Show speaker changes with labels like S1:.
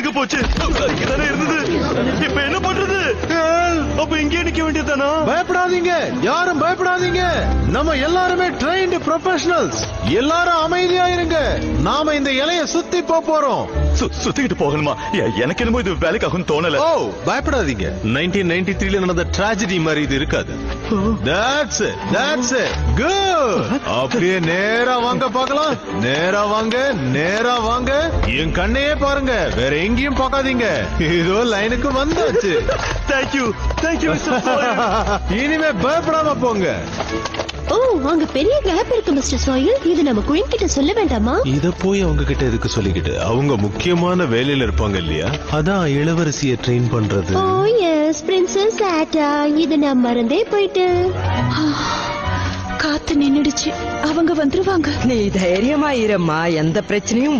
S1: எங்க போச்சு? இங்கதானே இருந்தது. இப்ப என்ன பண்றது? அப்ப இங்கே நிக்க வேண்டியதானா?
S2: பயப்படாதீங்க, யாரும் பயப்படாதீங்க. நம்ம எல்லாருமே ட்ரெயின்டு ப்ரொஃபஷனல்ஸ். எல்லாரும் அமைதியா இருங்க. நாம இந்த இலைய சுத்தி போறோம்.
S1: சுத்திக்கிட்டு போகணுமா? எனக்கு என்னமோ இது வேலைக்காகும் தோணல.
S2: ஓ, பயப்படாதீங்க. 1993 நடந்த ட்ராஜடி மாதிரி இது இருக்காது. That's it. Good. அப்படியே நேரா வாங்க பார்க்கலாம். நேரா வாங்க. என் கண்ணையே பாருங்க, வேற எங்கேயும் பார்க்காதீங்க. இதோ லைனுக்கு வந்தாச்சு.
S1: தேங்க்யூ
S2: இனிமே பயப்படாம போங்க.
S3: ஓ, அங்க பெரிய கேப் இருக்கு மிஸ்டர் சாயில். இது நம்ம குயின் கிட்ட சொல்ல வேண்டாமா?
S2: இத போய் அவங்க கிட்ட எதுக்கு சொல்லிக்கிட்டு? அவங்க முக்கியமான வேலையில இருப்பாங்க இல்லையா? அதான் இளவரசிய ட்ரெயின் பண்றது.
S3: ஓ எஸ், பிரின்சஸ் ஆட்டா. இது நான் மறந்தே போயிட்டு.
S4: காத்து நின்னுடுச்சு. அவங்க வந்துருவாங்க.
S5: நீ தைரியமா இருமா, எந்த பிரச்சனையும்